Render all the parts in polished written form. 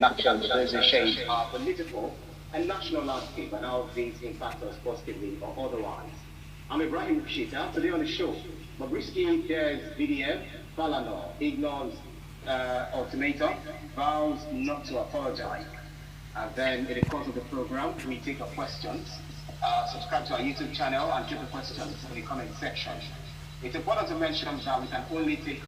actions those who shape our political and national landscape and how these impact us positively or otherwise. I'm Ibrahim Shita. Today on the show, Bobrisky dares VDM, Falana ignores Ultimatum, vows not to apologize. And then in the course of the program, we take our questions. Subscribe to our YouTube channel and keep the questions in the comment section. It's important to mention that we can only take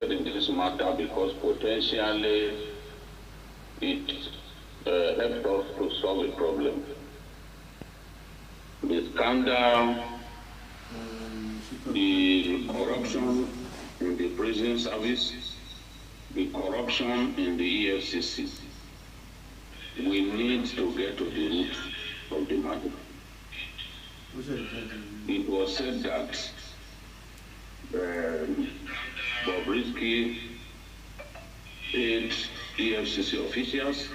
in this matter because potentially it helped us to solve a problem. The scandal, the corruption in the prison service, the corruption in the EFCC. We need to get to the root of the matter. It was said that Bobrisky paid EFCC officials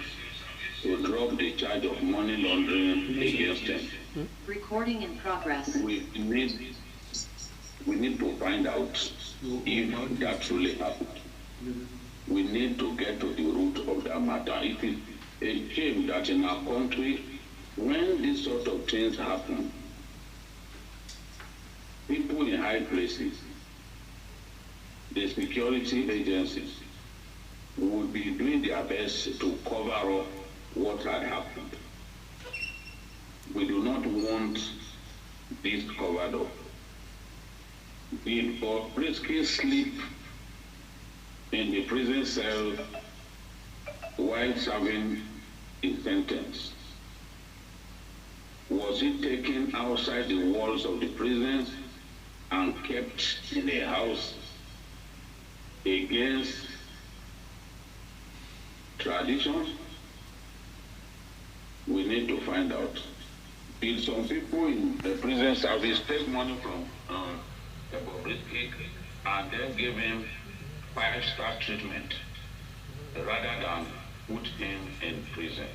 to drop the charge of money laundering against them. Recording in progress. We need to find out if that truly happened. We need to get to the root of that matter. It is a shame that in our country, when these sort of things happen, people in high places, the security agencies, would be doing their best to cover up what had happened. We do not want this covered up. Did Bobrisky sleep in the prison cell while serving his sentence? Was he taken outside the walls of the prison and kept in a house against traditions? We need to find out. Did some people in the prison service take money from Bobrisky and then give him 5-star treatment rather than put him in prison?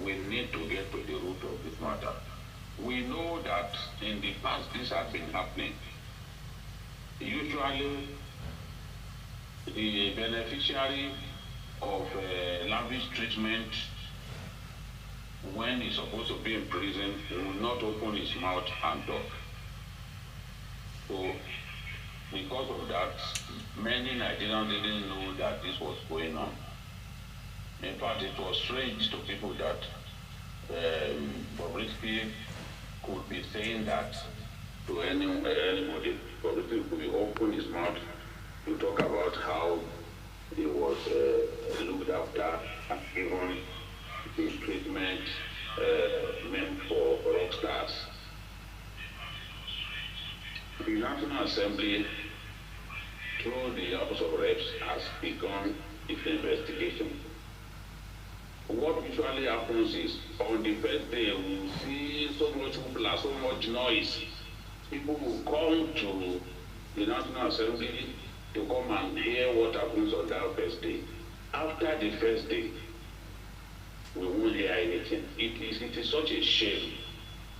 We need to get to the root of this matter. We know that in the past this has been happening. Usually, the beneficiary of lavish treatment, when he's supposed to be in prison, will not open his mouth and talk. So, because of that, many Nigerians didn't know that this was going on. In fact, it was strange to people that Bobrisky could be saying that to anybody. Bobrisky could be open his mouth to talk about how he was looked after and given the treatment meant for rock stars. The National Assembly, through the House of Reps, has begun its investigation. What usually happens is, on the first day, we see so much hoopla, so much noise. People will come to the National Assembly to come and hear what happens on that first day. After the first day, we won't hear anything. It is such a shame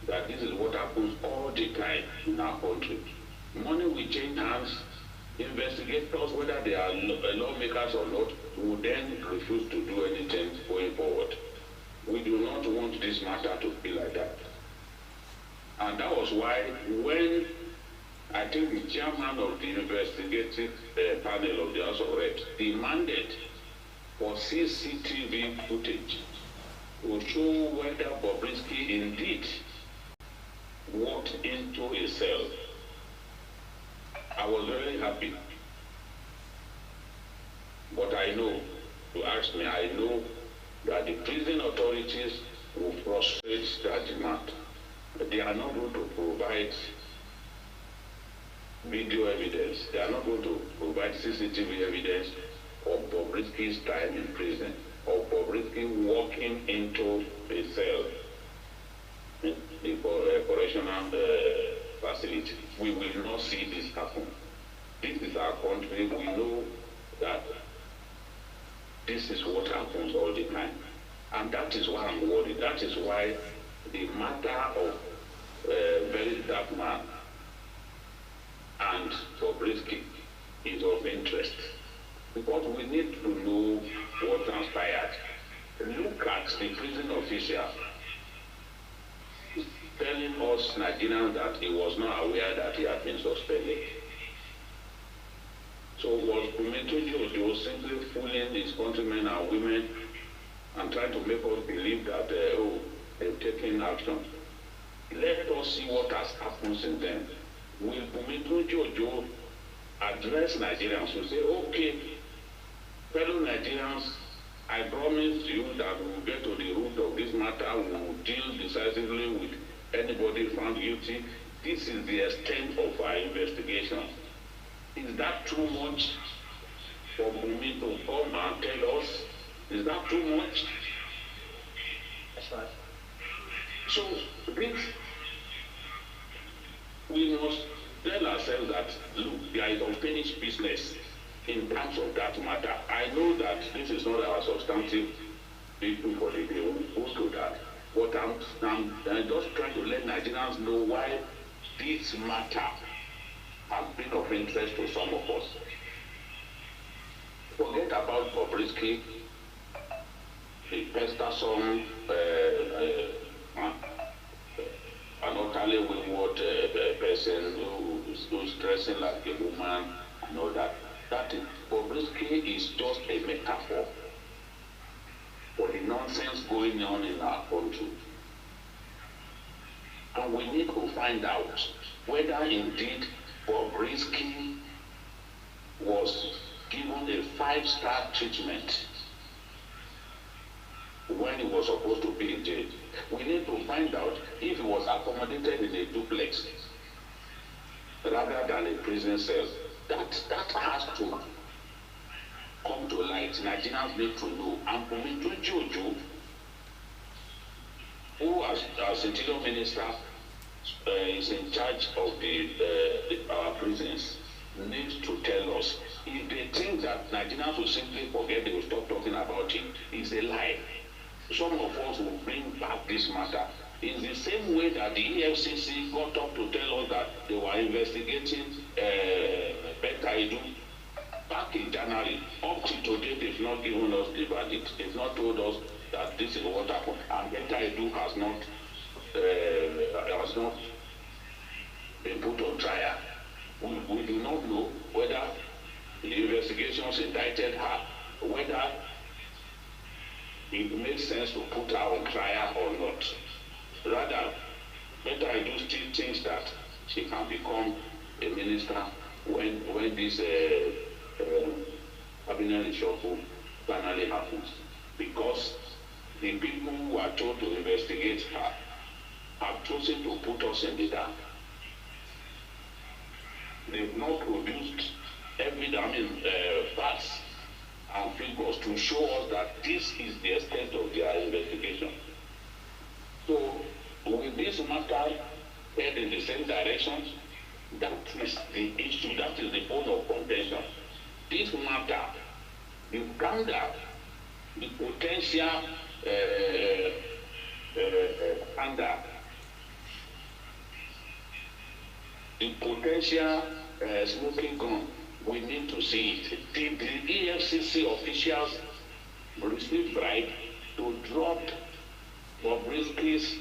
that this is what happens all the time in our country. Money will change hands. Investigators, whether they are lawmakers or not, will then refuse to do anything going forward. We do not want this matter to be like that. And that was why when I think the chairman of the investigative panel of the House of Reps demanded for CCTV footage to show whether Bobrisky indeed walked into a cell. I was very happy. But I know, to ask me, I know that the prison authorities will frustrate that demand. They are not going to provide video evidence. They are not going to provide CCTV evidence of Bobrisky's time in prison, or Bobrisky walking into a cell in the correctional facility. We will not see this happen. This is our country. We know that this is what happens all the time. And that is why I'm worried. That is why the matter of very dark man and Bobrisky is of interest. Because we need to know what transpired. Look at the prison official telling us Nigerians that he was not aware that he had been suspended. So was Ultimatum simply fooling his countrymen and women and trying to make us believe that they've taken action? Let us see what has happened since then. Will Ultimatum address Nigerians who say, okay, fellow Nigerians, I promise you that we will get to the root of this matter. We will deal decisively with anybody found guilty. This is the extent of our investigation. Is that too much for me to come and tell us? Is that too much? That's right. So this, we must tell ourselves that, look, there is unfinished business in terms of that matter. I know that this is not our substantive issue for the day. We'll go to that. But I'm just trying to let Nigerians know why this matter has been of interest to some of us. Forget about Bobrisky, the pester-son, an utterly wayward person who's dressing like a woman and all that. Bobrisky is just a metaphor for the nonsense going on in our country. And we need to find out whether indeed Bobrisky was given a 5-star treatment when he was supposed to be in jail. We need to find out if he was accommodated in a duplex rather than a prison cell. That has to come to light. Nigerians need to know. And Ultimatum, who as Interior Minister is in charge of our prisons, needs to tell us. If they think that Nigerians will simply forget, they will stop talking about it, it's a lie. Some of us will bring back this matter. In the same way that the EFCC got up to tell us that they were investigating Babajide back in January, up to today they've not given us the verdict. They've not told us that this is what happened. And Babajide has not been put on trial. We do not know whether the investigations indicted her, whether it makes sense to put her on trial or not. Rather, Babajide still thinks that she can become a minister when this cabinet reshuffle finally happens. Because the people who are told to investigate her have chosen to put us in the dark. They've not produced facts and figures to show us that this is the extent of their investigation. So, with this matter head in the same direction, that is the issue, that is the bone of contention. This matter, the scandal, the potential scandal, the potential smoking gun, we need to see it. Did the EFCC officials receive bribe to drop Bobrisky's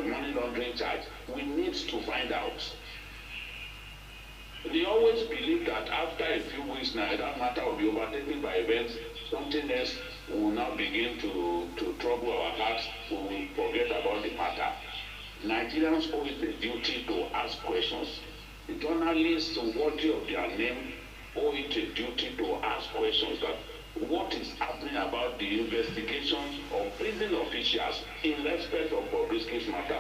money laundering charge? We need to find out. They always believe that after a few weeks now, that matter will be overtaken by events. Something else will now begin to trouble our hearts. We will forget about the matter. Nigerians owe it a duty to ask questions. The journalists worthy of their name owe it a duty to ask questions that what is happening about the investigations of prison officials in respect of Bobrisky's matter.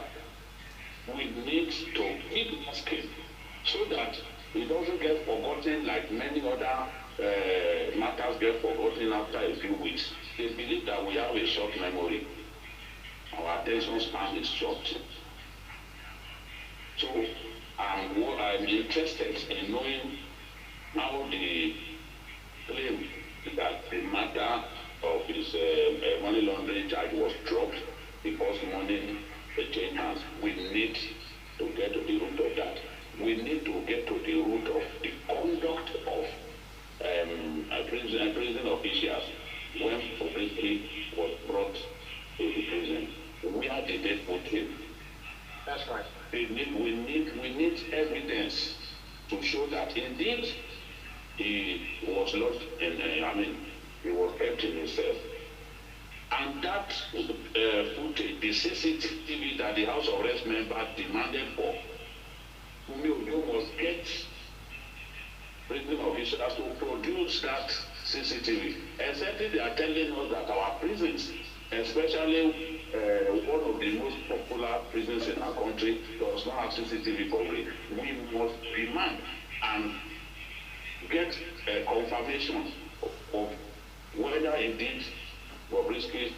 We need to keep asking so that it doesn't get forgotten like many other matters get forgotten after a few weeks. They believe that we have a short memory. Our attention span is short. So I'm interested in knowing how the claim that the matter of his money laundering charge was dropped because money changed hands. We need to get to the root of that. We need to get to the root of the conduct of prison officials when Bobrisky was brought to the prison. Where did they put him? That's right. We need evidence to show that indeed he was lost in, he was kept in himself. And that footage, the CCTV that the House of Reps member demanded for, you must get prison officials to produce that CCTV. Except they are telling us that our prisons, especially one of the most popular prisons in our country, does not have CCTV coverage. We must demand and get a confirmation of whether indeed Bobrisky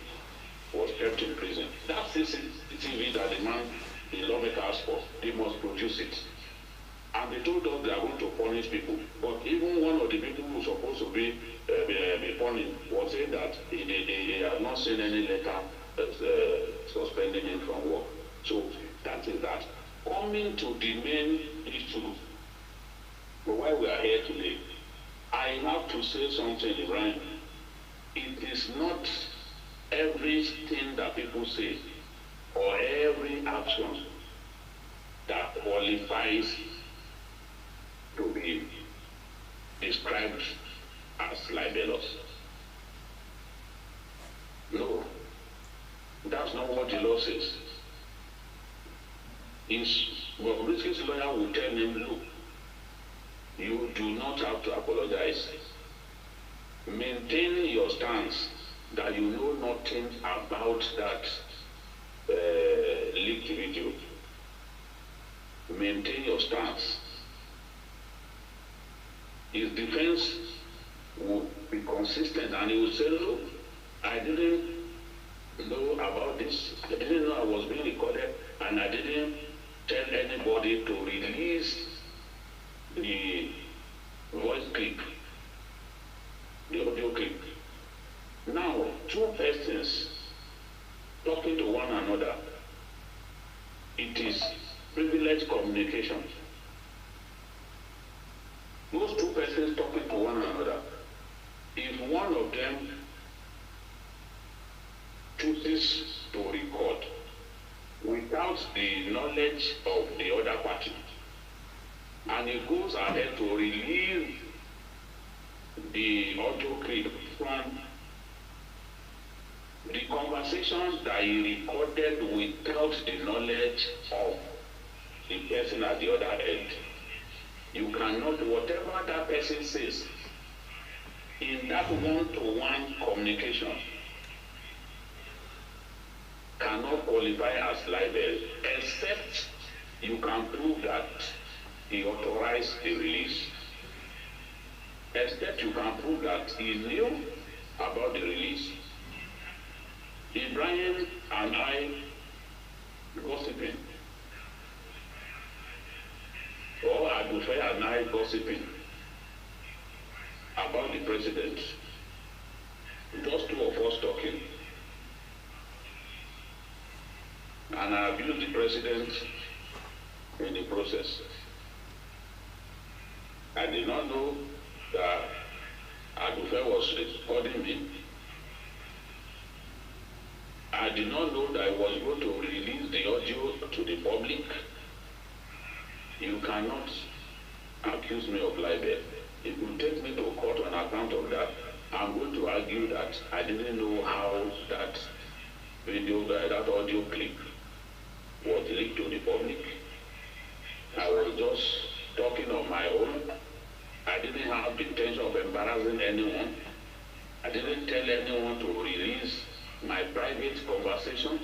was kept in prison. That CCTV that the lawmakers for, they must produce it. And they told us they are going to punish people. But even one of the people who was supposed to be punished was saying that they have not seen any letter suspending him from work. So that is that. Coming to the main issue, for why we are here today, I have to say something, Brian. It is not everything that people say or every action that qualifies to be described as libelous. No, that's not what the law says. Bobrisky's lawyer will tell him, look, you do not have to apologize. Maintain your stance that you know nothing about that leaked video. Maintain your stance. His defense will be consistent and he will say, look, I didn't know about this. I didn't know I was being recorded and I didn't tell anybody to release the voice clip, the audio clip. Now, two persons talking to one another, it is privileged communication. Those two persons talking to one another, if one of them chooses to record without the knowledge of the other party, and he goes ahead to release the audio clip from the conversations that he recorded without the knowledge of the person at the other end, you cannot, whatever that person says in that one-to-one communication cannot qualify as libel, except you can prove that he authorized the release. Except you can prove that he knew about the release. If Brian and I gossiping, or Adufe and I gossiping about the president, just two of us talking, and I abuse the president in the process. I did not know that Adufe was recording me. I did not know that I was going to release the audio to the public. You cannot accuse accuse me of libel. If you take me to court on account of that, I'm going to argue that I didn't know how that video, that audio clip was leaked to the public. I was just talking on my own. I didn't have the intention of embarrassing anyone. I didn't tell anyone to release my private conversations.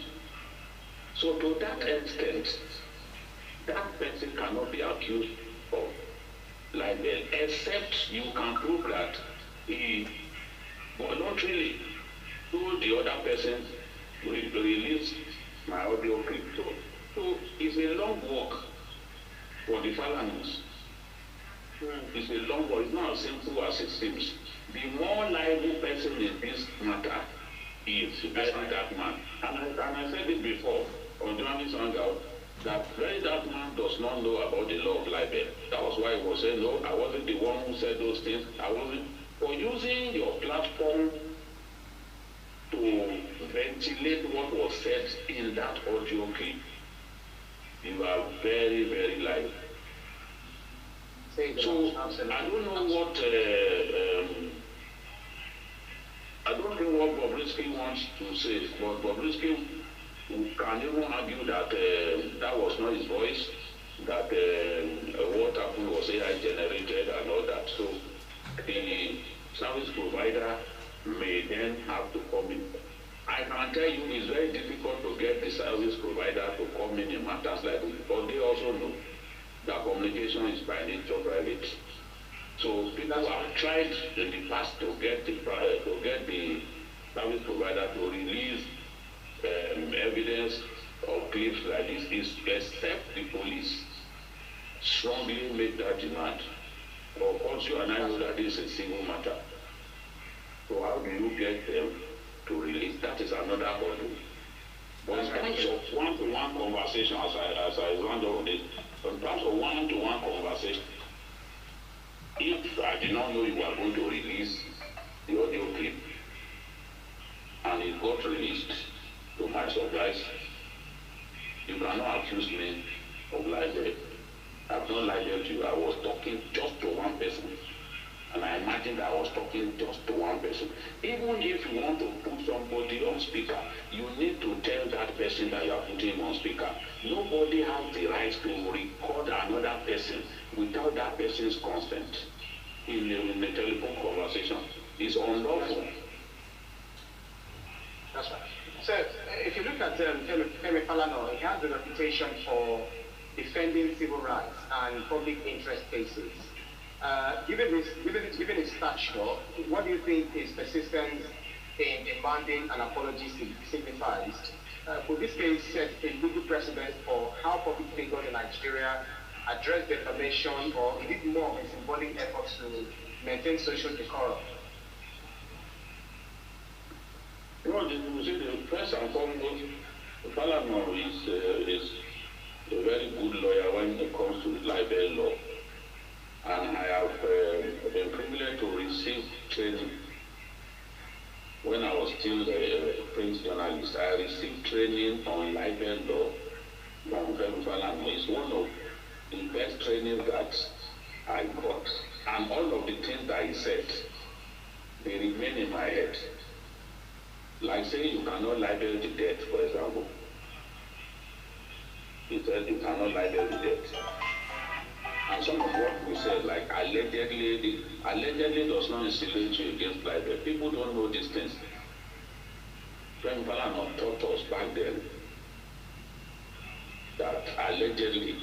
So to that extent, that person cannot be accused of libel, except you can prove that he voluntarily told the other person to release my audio clip. So it's a long walk for the Falanas. It's a long walk. It's not as simple as it seems. The more liable person in this matter is very that man. And I said it before on Johnny's Hangout, that very that man does not know about the law of libel. That was why he was saying, no, I wasn't the one who said those things. I wasn't. For using your platform to ventilate what was said in that audio clip, you are very, very liable. So I don't know what I don't think what Bobrisky wants to say, but Bobrisky can even argue that that was not his voice, that what happened was AI generated and all that. So the service provider may then have to come in. I can tell you it's very difficult to get the service provider to come in matters like this, but they also know that communication is by nature private. So people have tried in the past to get the service provider to release evidence or clips like this, except the police strongly make that demand. Of course, you and I know that this is a civil matter. So how do you get them to release? That is another problem. But in terms of one-to-one conversation, as I round over this, in terms of one-to-one conversation, if I did not know you were going to release the audio clip, and it got released, to my surprise, you cannot accuse me of libel. I've not libeled you. I was talking just to one person. And I imagined I was talking just to one person. Even if you want to put somebody on speaker, you need to tell that person that you are putting him on speaker. Nobody has the right to record another person without that person's consent in a telephone conversation. It's unlawful. That's right. So, if you look at Falana, he has a reputation for defending civil rights and public interest cases. Given his stature, what do you think his persistence in demanding an apology signifies? Could this case set a legal precedent for how public figures in Nigeria address defamation, or is it more of a symbolic effort to maintain social decorum? No, you see, the first and foremost, Falana is a very good lawyer when it comes to libel law. And I have been privileged to receive training. When I was still a print journalist, I received training on libel law from Falana. It's one of the best training that I got. And all of the things that he said, they remain in my head. Like saying you cannot libel the dead, for example. He said you cannot libel the dead. And some of what we said, like allegedly does not insulate you against libel. People don't know these things. When Falana taught us back then that allegedly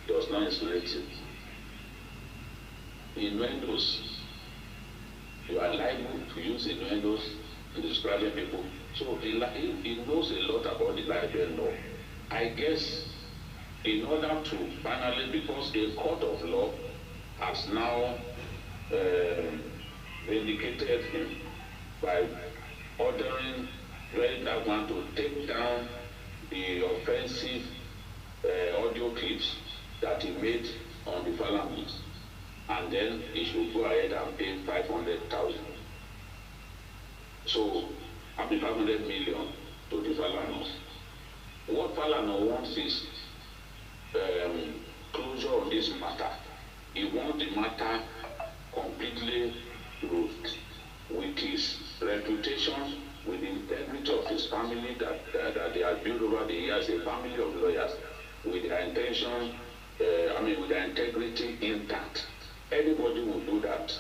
does not insulate you. Innuendos, you are liable to use innuendos in describing people. So he knows a lot about the libel law. I guess in order to finally, because a court of law has now vindicated him by ordering that one to take down the offensive audio clips that he made on the Falanas, and then he should go ahead and pay 500,000. So, I mean 500 million to the Falanas. What Falana wants is closure on this matter. he wants the matter completely closed, with his reputation, with the integrity of his family that they have built over the years, a family of lawyers, with their intention, with their integrity intact. Anybody will do that.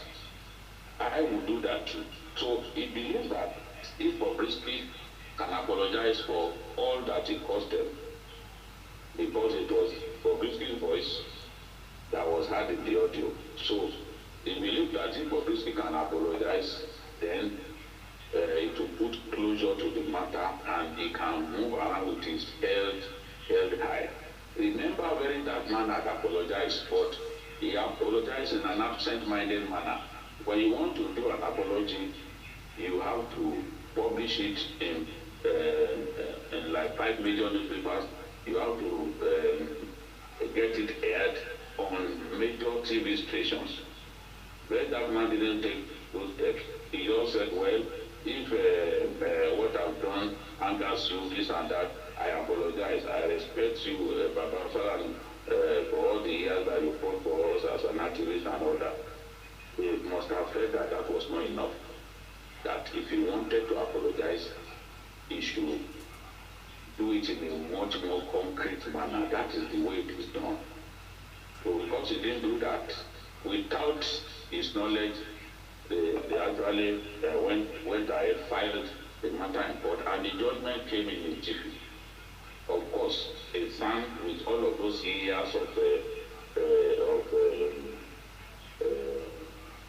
I will do that too. So he believes that if Bobrisky can apologize for all that it cost them, because it was Bobrisky's voice that was heard in the audio. So he believes that if Bobrisky can apologize, then it will put closure to the matter and he can move around with his held high. Remember when that man had apologized, but he apologized in an absent-minded manner. When you want to do an apology, you have to publish it in like 5 million newspapers. You have to get it aired on major TV stations. When that man didn't take those steps, he just said, well, if what I've done angers you, this and that, I apologize. I respect you, Falana, for all the years that you fought for us as an activist and all that. He must have felt that that was not enough. That if he wanted to apologize, he should do it in a much more concrete manner. That is the way it is done. So because he didn't do that, without his knowledge, they actually went ahead, filed the matter in court, and the judgment came in a jiffy. Of course, a son with all of those years of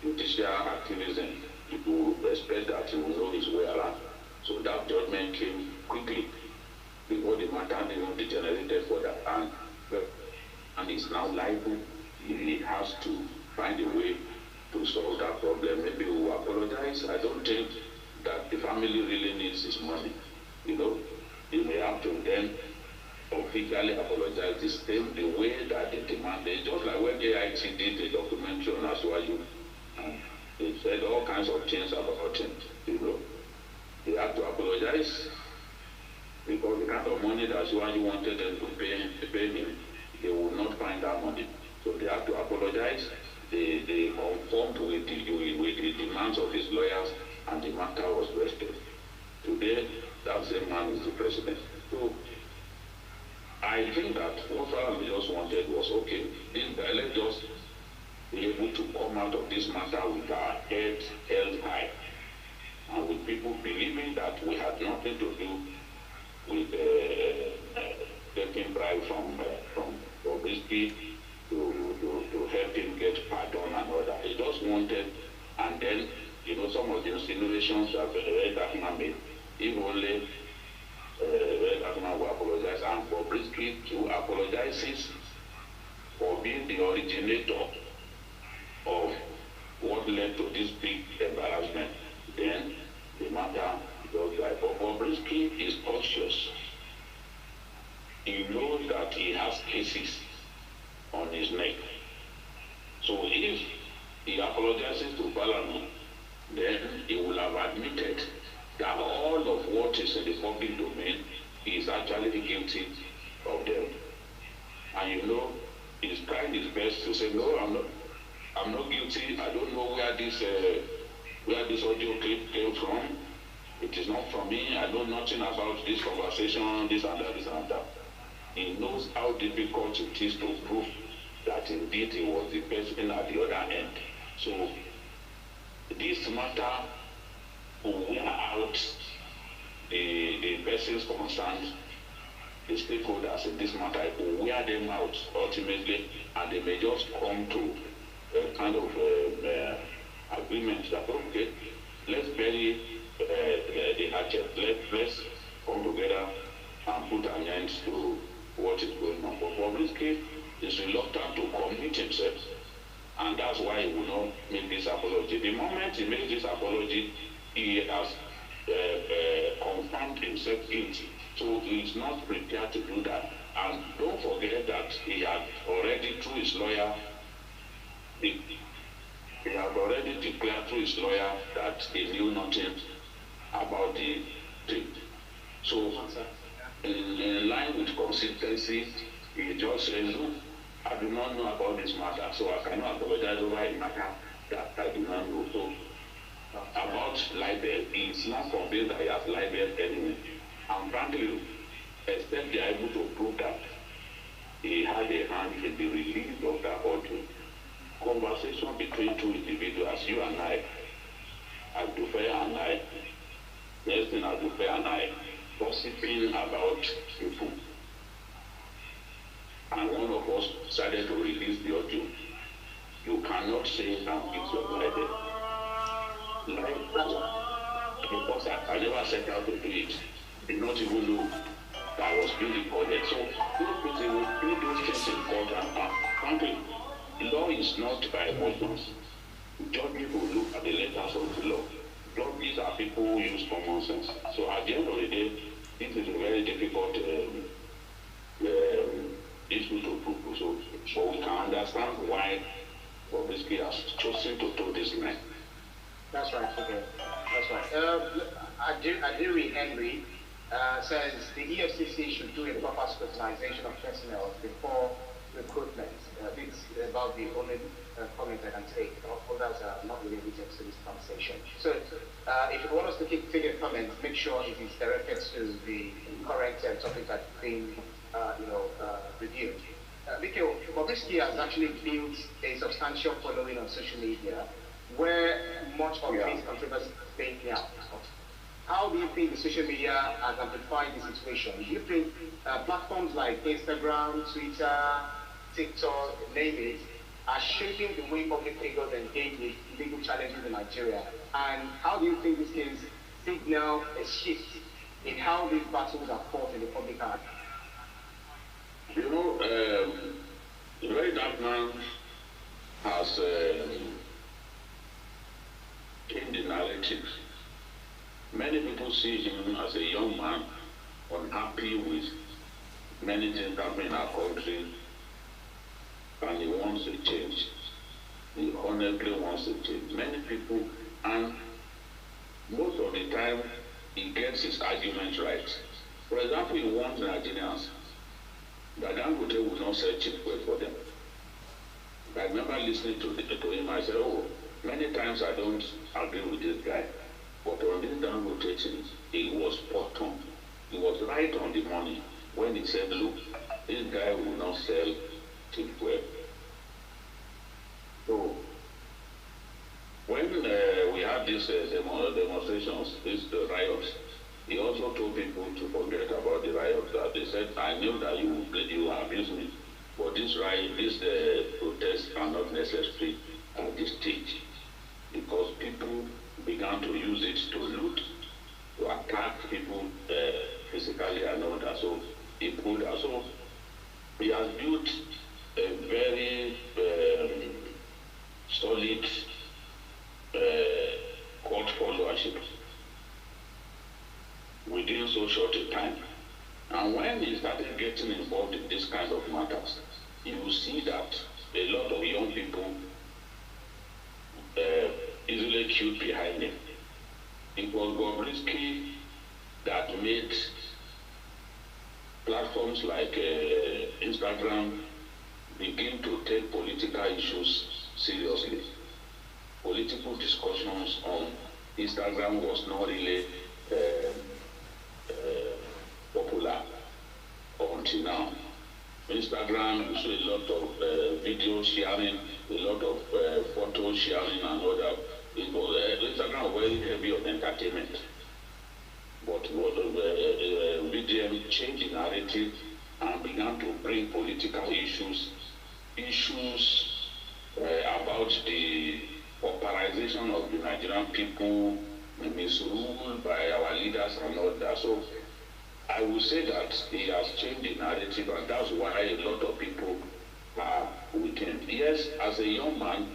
judicial activism, people expect that he will know his way around. So that judgment came quickly before the matter even degenerated further, and is now liable. He has to find a way to solve that problem. Maybe we will apologize. I don't think that the family really needs his money. You know, he may have to then officially apologize the way that they demanded. Just like when AIT did the documentary on Aswaju, they said all kinds of things about him. You know, they had to apologize because the kind of money that Aswaju wanted them to pay him, they would not find that money. So they had to apologize. They conformed with the demands of his lawyers, and the matter was rested. Today, that same man is the president. So I think that what Falana just wanted was, okay, let's just be able to come out of this matter with our heads held high, and with people believing that we had nothing to do with taking bribe from Bobrisky to help him get pardon and all that. He just wanted, and then, you know, some of the insinuations that that man made, if only that man will apologize, and Bobrisky to apologizes for being the originator of what led to this big embarrassment, then the matter goes like. But Bobrisky is cautious. He knows that he has cases on his neck. So if he apologizes to Falana, then he will have admitted that all of what is in the public domain is actually guilty of them. And you know, he's trying his best to say, no, I'm not guilty. I don't know where this audio clip came from. It is not from me. I know nothing about this conversation, this and that, this and that. He knows how difficult it is to prove that indeed he was the person at the other end. So this matter will wear out the persons concerned, the stakeholders in this matter. It will wear them out ultimately, and they may just come to a kind of agreement that, okay, let's bury the hatchet, let's come together and put an end to what is going on. But Bobrisky is reluctant to commit himself, and that's why he will not make this apology. The moment he makes this apology, he has confirmed himself guilty. So he is not prepared to do that. And don't forget that he had already, through his lawyer, he had already declared through his lawyer that he knew nothing about the thing. So in line with consistency, he just said, look, I do not know about this matter, so I cannot apologize over a matter that I do not know. So, about libel, it's not convinced that he has libeled anyone. And frankly, except they are able to prove that he had a hand in the release of that audio. Conversation between two individuals, you and I, Adufe and I, next thing Adufe and I, gossiping about people. And one of us started to release the audio. You cannot say I'm guilty of libel. Because I never set out to do it. Did not even know that I was being recorded. So those people will do those things in court and frankly, law is not by emotions. Judges will look at the letters of the law. Judges are people who use common sense. So at the end of the day, this is a very difficult issue to prove. So we can understand why Bobrisky has chosen to do this line. That's right, okay. That's right. Adiri Henry says the EFCC should do a proper scrutinization of personnel before recruitment. This is about the only comment I can take. Others are not really related to this conversation. So if you want us to take a comment, make sure it is directed to the correct topic that's being reviewed. Mikhail, Bobrisky has actually built a substantial following on social media where much of this controversy is being out. How do you think the social media has amplified the situation? Do you think platforms like Instagram, Twitter, TikTok, name it, are shaping the way public figures engage with legal challenges in Nigeria? And how do you think this can signal a shift in how these battles are fought in the public eye? You know, the very dark man has changed the narrative. Many people see him as a young man unhappy with many things happening in our country, and he wants a change. He honestly wants a change. Many people, and most of the time, he gets his arguments right. For example, he wants Nigerians that Dangote will not sell cheap fuel for them. I remember listening to him, I said, oh, many times I don't agree with this guy. But on this Dangote thing, he was spot on. He was right on the money when he said, look, this guy will not sell cheap fuel. So, when we had these demonstrations, these riots, he also told people to forget about the riots. That they said, I knew that you abuse me, but these protests are not necessary at this stage, because people began to use it to loot, to attack people physically and all that. So he pulled out. So he has built a very solid cult followership within so short a time. And when he started getting involved in this kind of matters, you will see that a lot of young people easily queued behind him. It was Bobrisky that made platforms like Instagram begin to take political issues seriously. Political discussions on Instagram was not really popular until now. Instagram, you see a lot of video sharing, a lot of photo sharing and all that. It was Instagram was very heavy on entertainment. But VDM changed the narrative and began to bring political issues about the pauperization of the Nigerian people, misruled by our leaders and all that. So I would say that he has changed the narrative, and that's why a lot of people are with him. Yes, as a young man,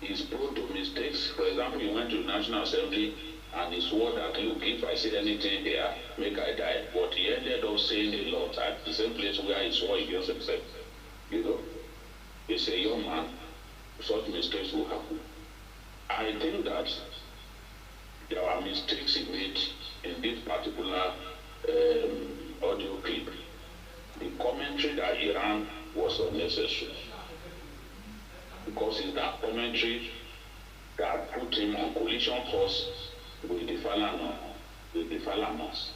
he's prone to mistakes. For example, he went to the National Assembly and he swore that, look, if I say anything here, make I die. But he ended up saying a lot at the same place where he swore against himself. You know, he's a young man, such mistakes will happen. I think that there are mistakes he made in this particular audio clip. The commentary that he ran was unnecessary. Because it's that commentary that put him on collision course with the Falanas.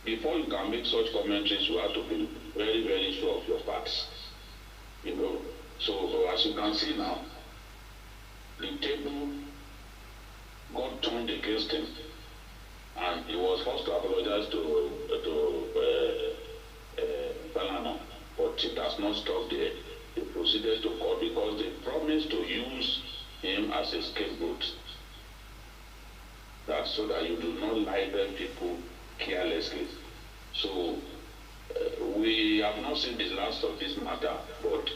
Before you can make such commentaries, you have to be very, very sure of your facts. You know. So as you can see now, the table got turned against him, and he was forced to apologize to Falana, but it has not stopped there. They proceeded to court because they promised to use him as a scapegoat. That's so that you do not libel people carelessly. So we have not seen the last of this matter, but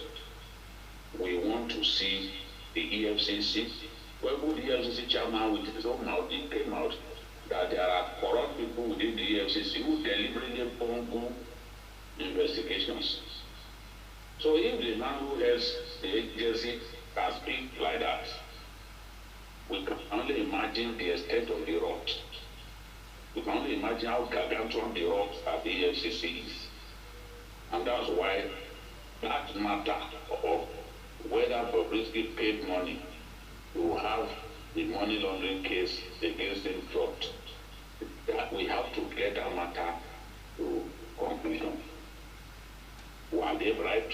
we want to see the EFCC. Well, the EFCC chairman with his own mouth, he came out that there are corrupt people within the EFCC who deliberately bungle investigations. So if the man who has the agency can speak like that, we can only imagine the extent of the rot. We can only imagine how gargantuan the rot at the EFCC is. And that's why that matter of whether Bobrisky paid money to have the money laundering case against him dropped, that we have to get that matter to conclusion. Were they bribed?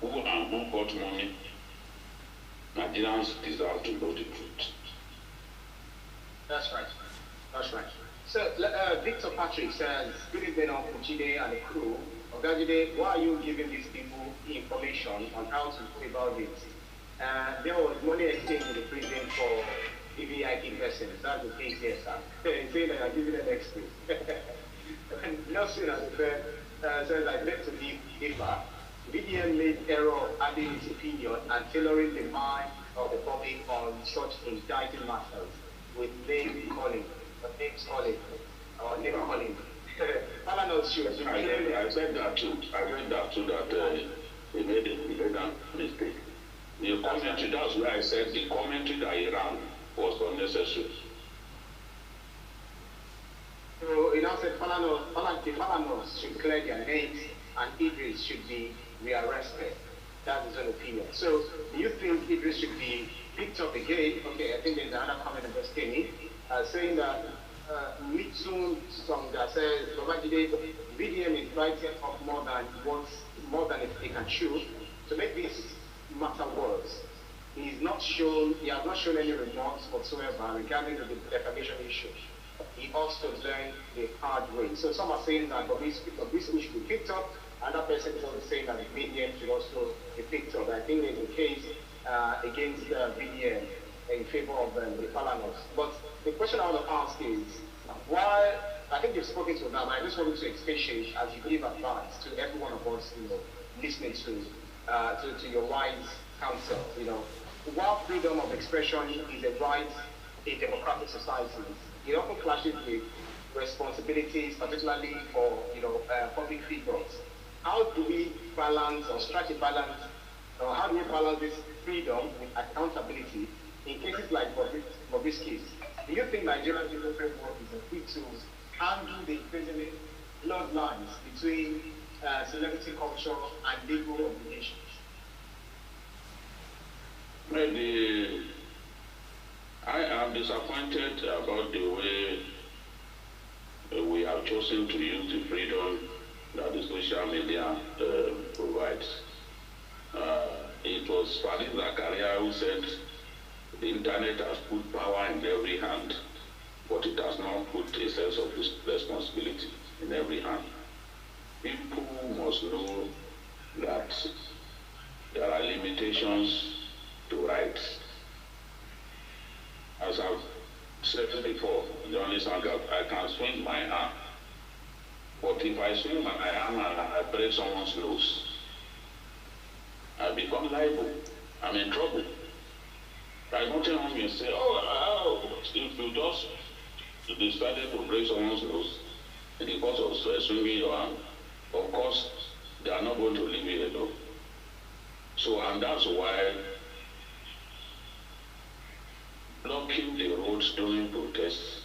Who and who got money? Nigerians deserve to know the truth. That's right. That's right. So, Victor Patrick says, good evening, Babajide and the crew. Babajide, why are you giving these people information on how to go about it? There was money exchange in the prison for EVIP persons. That's the case here, sir. Saying that I'm giving them excuse. Nelson has says, I beg to differ. VDM made error adding his opinion and tailoring the mind of the public on such indicting matters with names calling. I said that too. That he made that mistake. The commentary, that's why I said the commentary that he ran was unnecessary. So he now said Falanos should clear their names and Idris should be rearrested. That's his own opinion. So do you think Idris should be picked up again? Okay, I think there's another comment about Kenny saying that Mitsun Songa says Babajide VDM is writing up more than he can chew. To make this matter worse, he has not shown any remorse whatsoever regarding the defamation issue. He also learned the hard way. So some are saying that Bobrisky should be picked up, another person is also saying that the VDM should also be picked up. I think there's a case against the VDM in favor of the Falanos. But the question I want to ask is, why, I think you've spoken to them, I just wanted to expatiate as you give advice to every one of us, listening to your wise counsel, while freedom of expression is a right in democratic societies, it often clashes with responsibilities, particularly for public figures. How do we balance or strike a balance, or how do we balance this freedom with accountability in cases like Bobrisky's? Do you think Nigerian legal framework is equipped to handle the increasing bloodlines between celebrity culture and legal obligations? Well, I am disappointed about the way we have chosen to use the freedom that the social media provides. It was Farid Zakaria who said the internet has put power in every hand, but it has not put a sense of responsibility in every hand. People must know that there are limitations to rights. As I've said before, Johnny Sanga, I can swing my arm, but if I swing my arm and I break someone's nose, I become liable. I'm in trouble. I don't tell him and say, if you just decided to break someone's nose in the course of swinging your arm, of course, they are not going to leave you alone. So, and that's why blocking the roads during protests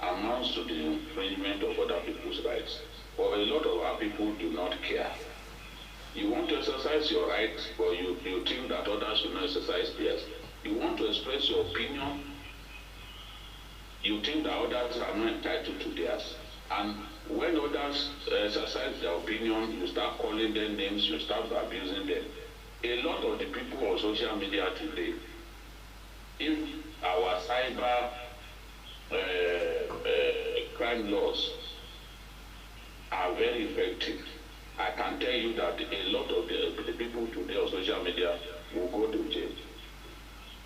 amounts to the infringement of other people's rights. But a lot of our people do not care. You want to exercise your rights, but you think that others should not exercise theirs. You want to express your opinion, you think that others are not entitled to theirs. And when others exercise their opinion, you start calling them names, you start abusing them. A lot of the people on social media today, if our cyber crime laws are very effective, I can tell you that a lot of the people today on social media will go to jail.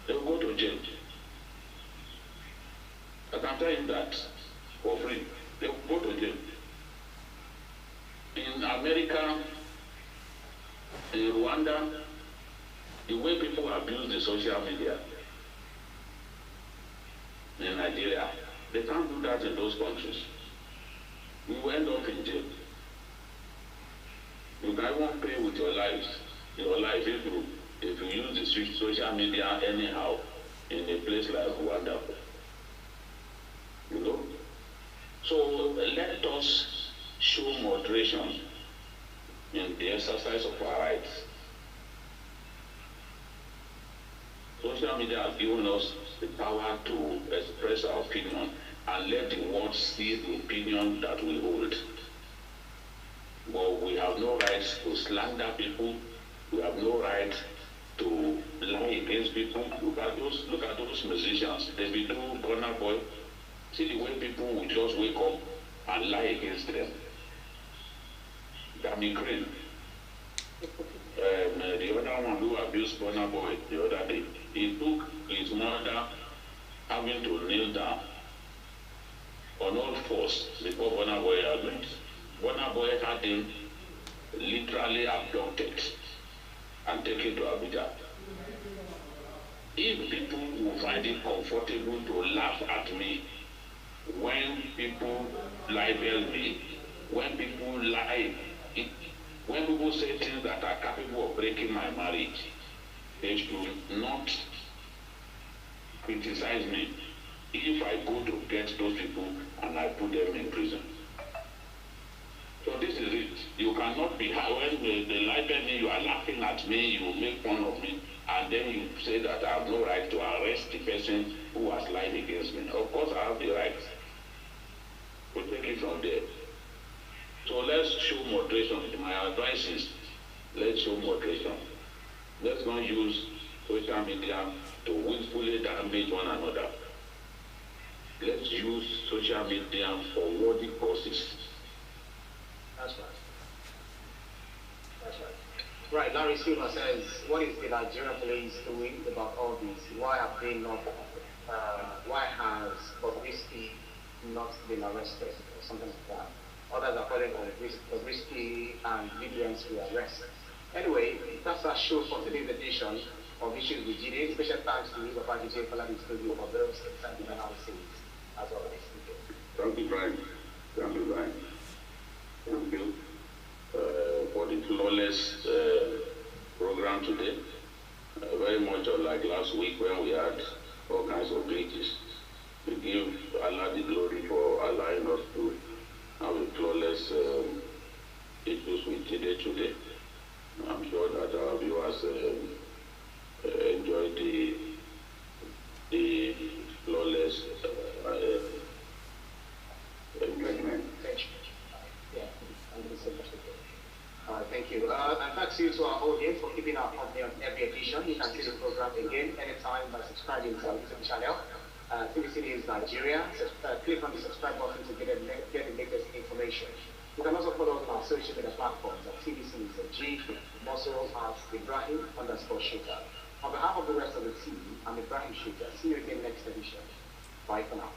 They will go to jail. I can tell you that for free. They will go to jail. In America, in Rwanda, the way people abuse the social media, in Nigeria, they can't do that in those countries. We will end up in jail. You can even pay with your life if you use the social media anyhow in a place like Rwanda. You know? So let us show moderation in the exercise of our rights. Social media has given us the power to express our opinion and let the world see the opinion that we hold. But we have no right to slander people. We have no right to lie against people. Look at those musicians. They be do Burna Boy. See the way people will just wake up and lie against them. Dami Green. The other one who abused Burna Boy the other day, he took his mother having to kneel down on all fours before Burna Boy agreed. Burna Boy had him literally abducted and taken to Abuja. If people will find it comfortable to laugh at me when people libel me, when people lie, when people say things that are capable of breaking my marriage, they should not criticize me if I go to get those people and I put them in prison. So this is it. You cannot be, when they libel me, you are laughing at me, you make fun of me, and then you say that I have no right to arrest the person who has lied against me. Of course I have the right. We'll take it from there. So let's show moderation. My advice is, let's show moderation. Let's not use social media to willfully damage one another. Let's use social media for worthy causes. That's right. That's right. Right, Larry Silva says, what is the Nigerian police doing about all this? Why have they not, why has Bobrisky not been arrested or something like that? Others are calling Bobrisky and VDM's arrest. Anyway, that's our show for today's edition of Issues with GD. Special thanks to Babajide, Kolade-Otitoju for those exciting analysis as always. Thank you, Brian. Thank you, Brian. Thank you for the flawless program today. Very much like last week when we had all kinds of glitches. We give Allah the glory for allowing us to have a flawless issues with today. I'm sure that our viewers enjoyed the flawless engagement. Thank you. Yeah, thank you. And thanks you to our audience for keeping our company on every edition. You can see the program again anytime by subscribing to our YouTube channel, TVC News Nigeria. Click on the subscribe button to get the latest information. You can also follow us on our social media platforms at TVC News G, Muscle at Ibrahim_Shooter. On behalf of the rest of the team, I'm Ibrahim Shooter. See you again next edition. Bye for now.